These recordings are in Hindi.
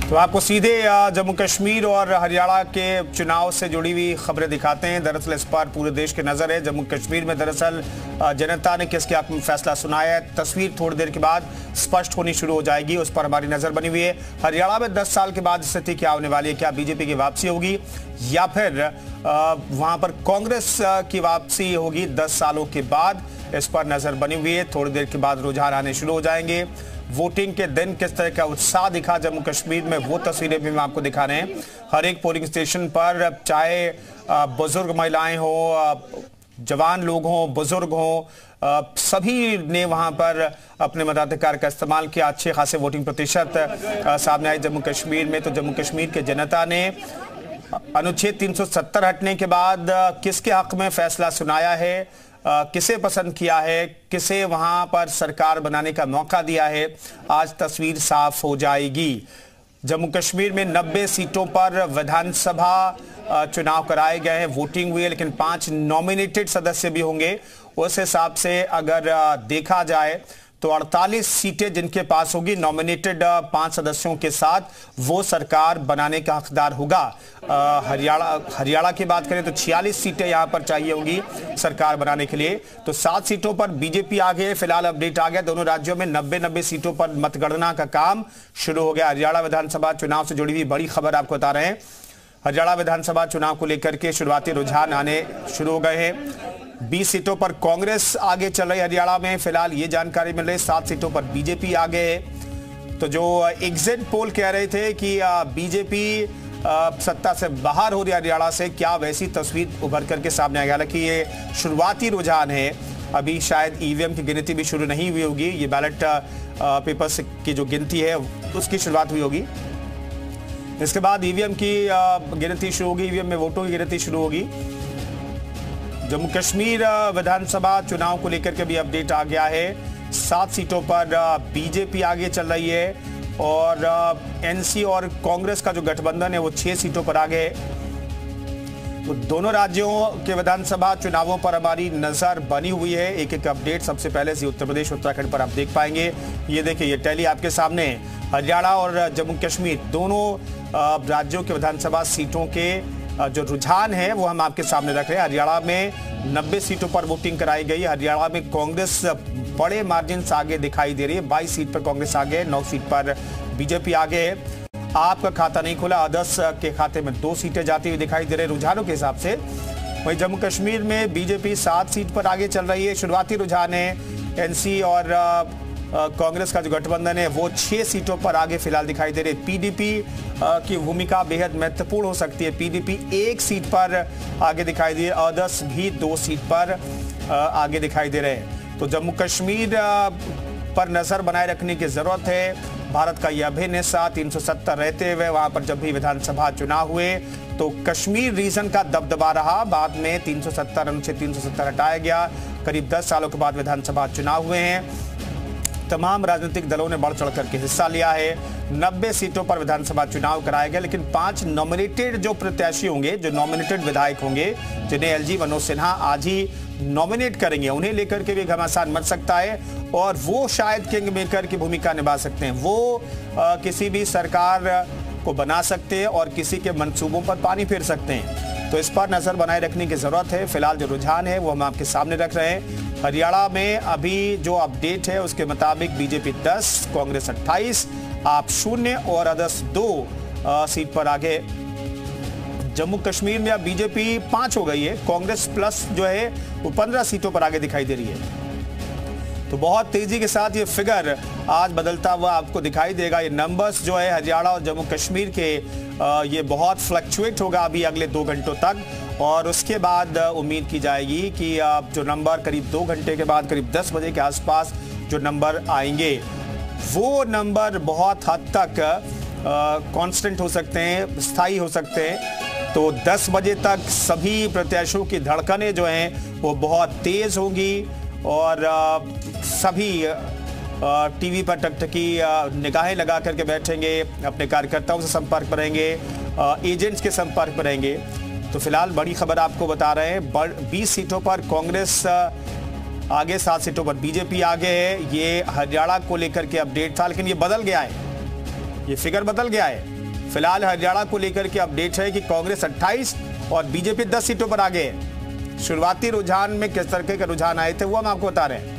तो आपको सीधे जम्मू कश्मीर और हरियाणा के चुनाव से जुड़ी हुई खबरें दिखाते हैं। दरअसल इस पर पूरे देश की नजर है। जम्मू कश्मीर में दरअसल जनता ने किसके हक में फैसला सुनाया है, तस्वीर थोड़ी देर के बाद स्पष्ट होनी शुरू हो जाएगी, उस पर हमारी नजर बनी हुई है। हरियाणा में 10 साल के बाद स्थिति क्या होने वाली है, क्या बीजेपी की वापसी होगी या फिर वहां पर कांग्रेस की वापसी होगी 10 सालों के बाद, इस पर नजर बनी हुई है। थोड़ी देर के बाद रुझान आने शुरू हो जाएंगे। वोटिंग के दिन किस तरह का उत्साह दिखा जम्मू कश्मीर में, वो तस्वीरें भी हम आपको दिखा रहे हैं। हर एक पोलिंग स्टेशन पर चाहे बुजुर्ग महिलाएं हो, जवान लोग हों, बुजुर्ग हों, सभी ने वहां पर अपने मताधिकार का इस्तेमाल किया। अच्छे खासे वोटिंग प्रतिशत सामने आए जम्मू कश्मीर में। तो जम्मू कश्मीर के जनता ने अनुच्छेद 370 हटने के बाद किसके हक में फैसला सुनाया है, किसे पसंद किया है, किसे वहां पर सरकार बनाने का मौका दिया है, आज तस्वीर साफ हो जाएगी। जम्मू कश्मीर में 90 सीटों पर विधानसभा चुनाव कराए गए हैं, वोटिंग हुई है, लेकिन 5 नॉमिनेटेड सदस्य भी होंगे। उस हिसाब से अगर देखा जाए तो 48 सीटें जिनके पास होगी नॉमिनेटेड 5 सदस्यों के साथ, वो सरकार बनाने का हकदार होगा। हरियाणा की बात करें तो 46 सीटें यहां पर चाहिए होगी सरकार बनाने के लिए। तो 7 सीटों पर बीजेपी आगे है। फिलहाल अपडेट आ गया, दोनों राज्यों में 90-90 सीटों पर मतगणना का काम शुरू हो गया। हरियाणा विधानसभा चुनाव से जुड़ी हुई बड़ी खबर आपको बता रहे हैं। हरियाणा विधानसभा चुनाव को लेकर के शुरुआती रुझान आने शुरू हो गए हैं। 20 सीटों पर कांग्रेस आगे चल रही हरियाणा में, फिलहाल ये जानकारी मिल रही। 7 सीटों पर बीजेपी आगे है। तो जो एग्जिट पोल कह रहे थे कि बीजेपी सत्ता से बाहर हो रही हरियाणा से, क्या वैसी तस्वीर उभर करके सामने आ गया। हालांकि ये शुरुआती रुझान है, अभी शायद ईवीएम की गिनती भी शुरू नहीं हुई होगी। ये बैलेट पेपर्स की जो गिनती है उसकी शुरुआत हुई होगी, इसके बाद ईवीएम की गिनती शुरू होगी, ईवीएम में वोटों की गिनती शुरू होगी। जम्मू कश्मीर विधानसभा चुनाव को लेकर के भी अपडेट आ गया है। 7 सीटों पर बीजेपी आगे चल रही है और एनसी और कांग्रेस का जो गठबंधन है वो 6 सीटों पर आगे है। तो दोनों राज्यों के विधानसभा चुनावों पर हमारी नजर बनी हुई है। एक एक अपडेट सबसे पहले से उत्तर प्रदेश उत्तराखंड पर आप देख पाएंगे। ये देखिए, ये टैली आपके सामने। हरियाणा और जम्मू कश्मीर दोनों राज्यों के विधानसभा सीटों के जो रुझान है वो हम आपके सामने रख रहे हैं। हरियाणा में 90 सीटों पर वोटिंग कराई गई। हरियाणा में कांग्रेस बड़े मार्जिन से आगे दिखाई दे रही है। 22 सीट पर कांग्रेस आगे, 9 सीट पर बीजेपी आगे है। आपका खाता नहीं खुला, अदर्स के खाते में 2 सीटें जाती हुई दिखाई दे रही रुझानों के हिसाब से। वहीं जम्मू कश्मीर में बीजेपी 7 सीट पर आगे चल रही है। शुरुआती रुझान है। एनसी और कांग्रेस का जो गठबंधन है वो 6 सीटों पर आगे फिलहाल दिखाई दे रही है। पीडीपी की भूमिका बेहद महत्वपूर्ण हो सकती है। पीडीपी 1 सीट पर आगे दिखाई दे रही है, अदर्स भी 2 सीट पर आगे दिखाई दे रहे हैं। तो जम्मू कश्मीर पर नजर बनाए रखने की जरूरत है। भारत का यह अभिन्न हिस्सा 370 रहते हुए वहां पर जब भी विधानसभा चुनाव हुए तो कश्मीर रीजन का दबदबा रहा। बाद में 370 अनुच्छेद 370 हटाया गया। करीब 10 सालों के बाद विधानसभा चुनाव हुए हैं। तमाम राजनीतिक दलों ने बढ़ चढ़ करके हिस्सा लिया है। 90 सीटों पर विधानसभा चुनाव कराए गए, लेकिन 5 नॉमिनेटेड जो प्रत्याशी होंगे, जो नॉमिनेटेड विधायक होंगे, जिन्हें एलजी मनोज सिन्हा आज ही नॉमिनेट करेंगे, उन्हें लेकर के भी घमासान मच सकता है और वो शायद किंग मेकर की भूमिका निभा सकते हैं। वो किसी भी सरकार को बना सकते हैं और किसी के मंसूबों पर पानी फेर सकते हैं। तो इस पर नजर बनाए रखने की जरूरत है। फिलहाल जो रुझान है वो हम आपके सामने रख रहे हैं। हरियाणा में अभी जो अपडेट है उसके मुताबिक बीजेपी 10, कांग्रेस 28, आप 0 और अदर्स 2 सीट पर आगे। जम्मू कश्मीर में अब बीजेपी 5 हो गई है, कांग्रेस प्लस जो है वो 15 सीटों पर आगे दिखाई दे रही है। तो बहुत तेजी के साथ ये फिगर आज बदलता हुआ आपको दिखाई देगा। ये नंबर्स जो है हरियाणा और जम्मू कश्मीर के ये बहुत फ्लक्चुएट होगा अभी अगले 2 घंटों तक, और उसके बाद उम्मीद की जाएगी कि जो नंबर करीब 2 घंटे के बाद करीब 10 बजे के आसपास जो नंबर आएंगे वो नंबर बहुत हद तक कांस्टेंट हो सकते हैं, स्थायी हो सकते हैं। तो 10 बजे तक सभी प्रत्याशियों की धड़कनें जो हैं वो बहुत तेज होंगी और सभी टीवी पर टकटकी निगाहें लगा करके बैठेंगे, अपने कार्यकर्ताओं से संपर्क पर रहेंगे, एजेंट्स के संपर्क पर रहेंगे। तो फिलहाल बड़ी खबर आपको बता रहे हैं। 20 सीटों पर कांग्रेस आगे, 7 सीटों पर बीजेपी आगे है। ये हरियाणा को लेकर के अपडेट था, लेकिन ये बदल गया है। ये फिगर बदल गया है। फिलहाल हरियाणा को लेकर के अपडेट है कि कांग्रेस 28 और बीजेपी 10 सीटों पर आगे है। शुरुआती रुझान में किस तरह के रुझान आए थे वो हम आपको बता रहे हैं।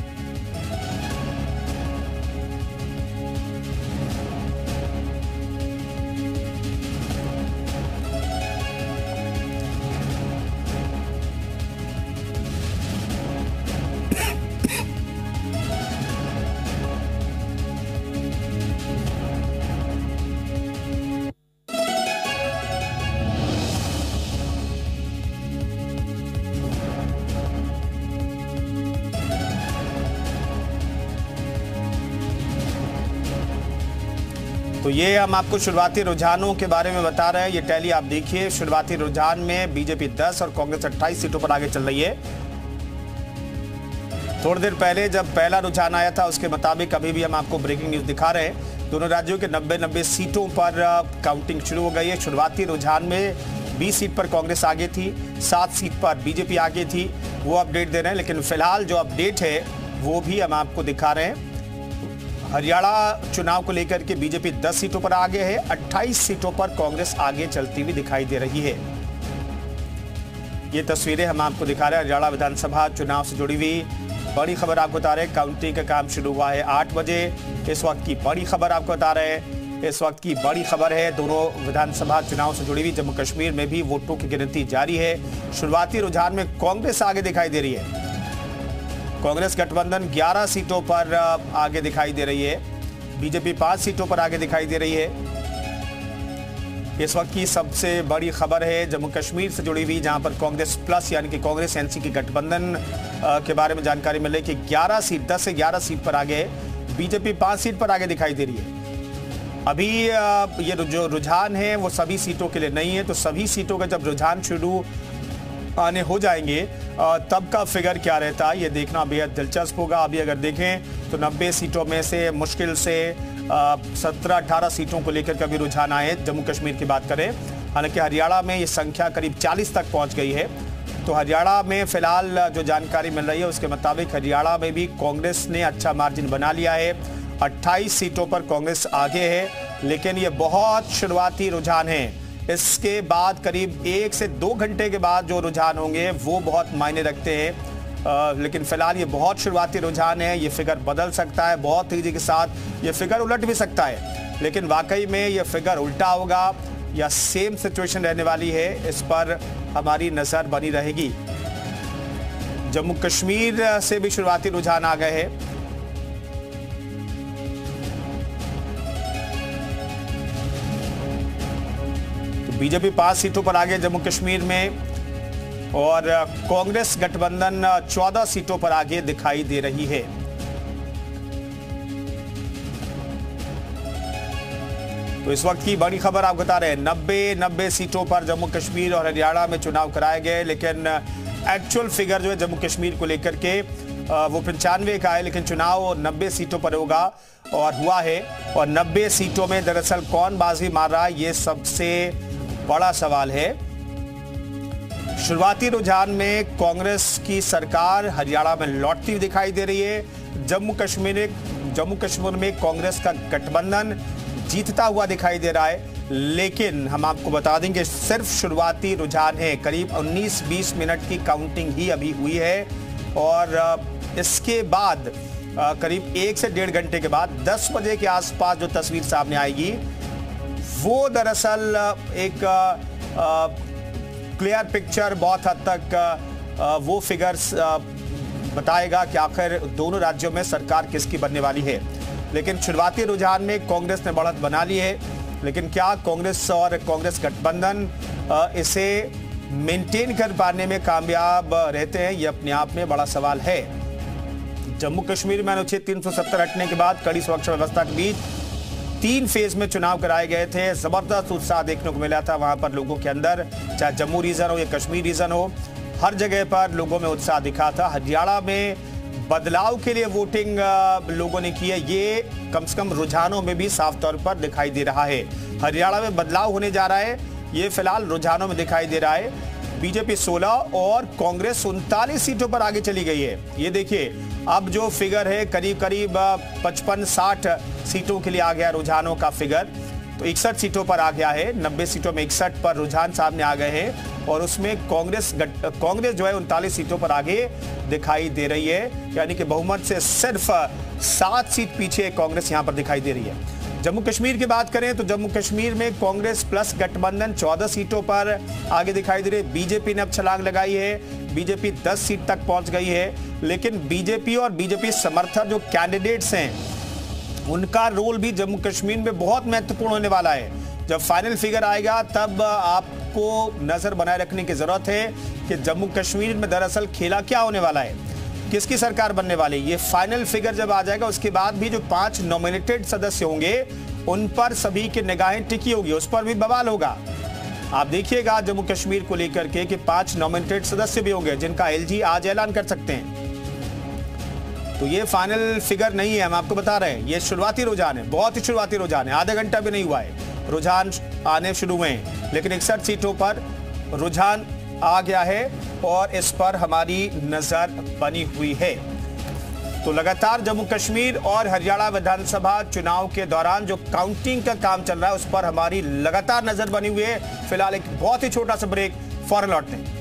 तो ये हम आपको शुरुआती रुझानों के बारे में बता रहे हैं। ये टैली आप देखिए, शुरुआती रुझान में बीजेपी 10 और कांग्रेस 28 सीटों पर आगे चल रही है। थोड़ी देर पहले जब पहला रुझान आया था उसके मुताबिक अभी भी हम आपको ब्रेकिंग न्यूज दिखा रहे हैं। दोनों राज्यों के 90 सीटों पर काउंटिंग शुरू हो गई है। शुरुआती रुझान में 20 सीट पर कांग्रेस आगे थी, 7 सीट पर बीजेपी आगे थी, वो अपडेट दे रहे हैं। लेकिन फिलहाल जो अपडेट है वो भी हम आपको दिखा रहे हैं। हरियाणा चुनाव को लेकर के बीजेपी 10 सीटों पर आगे है, 28 सीटों पर कांग्रेस आगे चलती हुई दिखाई दे रही है। ये तस्वीरें हम आपको दिखा रहे हैं हरियाणा विधानसभा चुनाव से जुड़ी हुई बड़ी खबर आपको बता रहे हैं। काउंटिंग का काम शुरू हुआ है 8 बजे। इस वक्त की बड़ी खबर आपको बता रहे हैं। इस वक्त की बड़ी खबर है, दोनों विधानसभा चुनाव से जुड़ी हुई जम्मू कश्मीर में भी वोटों की गिनती जारी है। शुरुआती रुझान में कांग्रेस आगे दिखाई दे रही है। कांग्रेस गठबंधन 11 सीटों पर आगे दिखाई दे रही है, बीजेपी 5 सीटों पर आगे दिखाई दे रही है। इस वक्त की सबसे बड़ी खबर है जम्मू कश्मीर से जुड़ी हुई, जहां पर कांग्रेस प्लस यानी कि कांग्रेस एनसी की गठबंधन के बारे में जानकारी मिली कि 10 से 11 सीट पर आगे, बीजेपी 5 सीट पर आगे दिखाई दे रही है। अभी ये जो रुझान है वो सभी सीटों के लिए नहीं है, तो सभी सीटों का जब रुझान शुरू आने हो जाएंगे तब का फिगर क्या रहता है ये देखना बेहद दिलचस्प होगा। अभी अगर देखें तो 90 सीटों में से मुश्किल से 17-18 सीटों को लेकर कभी रुझान आए जम्मू कश्मीर की बात करें। हालांकि हरियाणा में ये संख्या करीब 40 तक पहुंच गई है। तो हरियाणा में फिलहाल जो जानकारी मिल रही है उसके मुताबिक हरियाणा में भी कांग्रेस ने अच्छा मार्जिन बना लिया है। 28 सीटों पर कांग्रेस आगे है, लेकिन ये बहुत शुरुआती रुझान है। इसके बाद करीब 1 से 2 घंटे के बाद जो रुझान होंगे वो बहुत मायने रखते हैं। लेकिन फिलहाल ये बहुत शुरुआती रुझान है, ये फिगर बदल सकता है बहुत तेजी के साथ, ये फिगर उलट भी सकता है। लेकिन वाकई में ये फिगर उल्टा होगा या सेम सिचुएशन रहने वाली है, इस पर हमारी नजर बनी रहेगी। जम्मू कश्मीर से भी शुरुआती रुझान आ गए हैं। बीजेपी 5 सीटों पर आगे जम्मू कश्मीर में और कांग्रेस गठबंधन 14 सीटों पर आगे दिखाई दे रही है। तो इस वक्त की बड़ी खबर आप बता रहे हैं, 90 सीटों पर जम्मू कश्मीर और हरियाणा में चुनाव कराए गए, लेकिन एक्चुअल फिगर जो है जम्मू कश्मीर को लेकर के वो 95 का है, लेकिन चुनाव 90 सीटों पर होगा और हुआ है। और 90 सीटों में दरअसल कौन बाजी मार रहा है ये सबसे बड़ा सवाल है। शुरुआती रुझान में कांग्रेस की सरकार हरियाणा में लौटती हुई दिखाई दे रही है। जम्मू कश्मीर में कांग्रेस का गठबंधन जीतता हुआ दिखाई दे रहा है। लेकिन हम आपको बता देंगे सिर्फ शुरुआती रुझान है, करीब 19-20 मिनट की काउंटिंग ही अभी हुई है और इसके बाद करीब 1 से 1.5 घंटे के बाद 10 बजे के आसपास जो तस्वीर सामने आएगी वो दरअसल एक क्लियर पिक्चर बहुत हद तक वो फिगर्स बताएगा कि आखिर दोनों राज्यों में सरकार किसकी बनने वाली है। लेकिन शुरुआती रुझान में कांग्रेस ने बढ़त बना ली है, लेकिन क्या कांग्रेस और कांग्रेस गठबंधन इसे मेंटेन कर पाने में कामयाब रहते हैं, ये अपने आप में बड़ा सवाल है। जम्मू कश्मीर में अनुच्छेद 370 हटने के बाद कड़ी सुरक्षा व्यवस्था के बीच 3 फेज में चुनाव कराए गए थे। जबरदस्त उत्साह देखने को मिला था वहां पर लोगों के अंदर, चाहे जम्मू रीजन हो या कश्मीर रीजन हो, हर जगह पर लोगों में उत्साह दिखा था। हरियाणा में बदलाव के लिए वोटिंग लोगों ने की है, ये कम से कम रुझानों में भी साफ तौर पर दिखाई दे रहा है। हरियाणा में बदलाव होने जा रहा है, ये फिलहाल रुझानों में दिखाई दे रहा है। बीजेपी 16 और कांग्रेस 39 सीटों पर आगे चली गई है। ये देखिए अब जो फिगर है करीब 55-60 सीटों के लिए आ गया रुझानों का फिगर। तो 61 सीटों पर आ गया है। 90 सीटों में 61 पर रुझान सामने आ गए हैं और उसमें कांग्रेस जो है 39 सीटों पर आगे दिखाई दे रही है, यानी कि बहुमत से सिर्फ 7 सीट पीछे कांग्रेस यहां पर दिखाई दे रही है। जम्मू कश्मीर की बात करें तो जम्मू कश्मीर में कांग्रेस प्लस गठबंधन 14 सीटों पर आगे दिखाई दे रही है। बीजेपी ने अब छलांग लगाई है, बीजेपी 10 सीट तक पहुंच गई है, लेकिन बीजेपी और बीजेपी समर्थक जो कैंडिडेट्स हैं उनका रोल भी जम्मू कश्मीर में बहुत महत्वपूर्ण होने वाला है। जब फाइनल फिगर आएगा तब आपको नजर बनाए रखने की जरूरत है कि जम्मू कश्मीर में दरअसल खेला क्या होने वाला है, किसकी सरकार बनने वाली। ये फाइनल फिगर जब आ जाएगा उसके बाद भी जो 5 नॉमिनेटेड सदस्य होंगे उन पर सभी की निगाहें टिकी होगी, उस पर भी बवाल होगा। आप देखिएगा जम्मू कश्मीर को लेकर के कि 5 नॉमिनेटेड सदस्य भी होंगे जिनका एलजी आज ऐलान कर सकते हैं। तो ये फाइनल फिगर नहीं है, हम आपको बता रहे हैं, ये शुरुआती रुझान है, बहुत ही शुरुआती रुझान है, आधा घंटा भी नहीं हुआ है, रुझान आने शुरू हुए हैं। लेकिन 61 सीटों पर रुझान आ गया है और इस पर हमारी नजर बनी हुई है। तो लगातार जम्मू कश्मीर और हरियाणा विधानसभा चुनाव के दौरान जो काउंटिंग का काम चल रहा है उस पर हमारी लगातार नजर बनी हुई है। फिलहाल एक बहुत ही छोटा सा ब्रेक, फौरन लौटते हैं।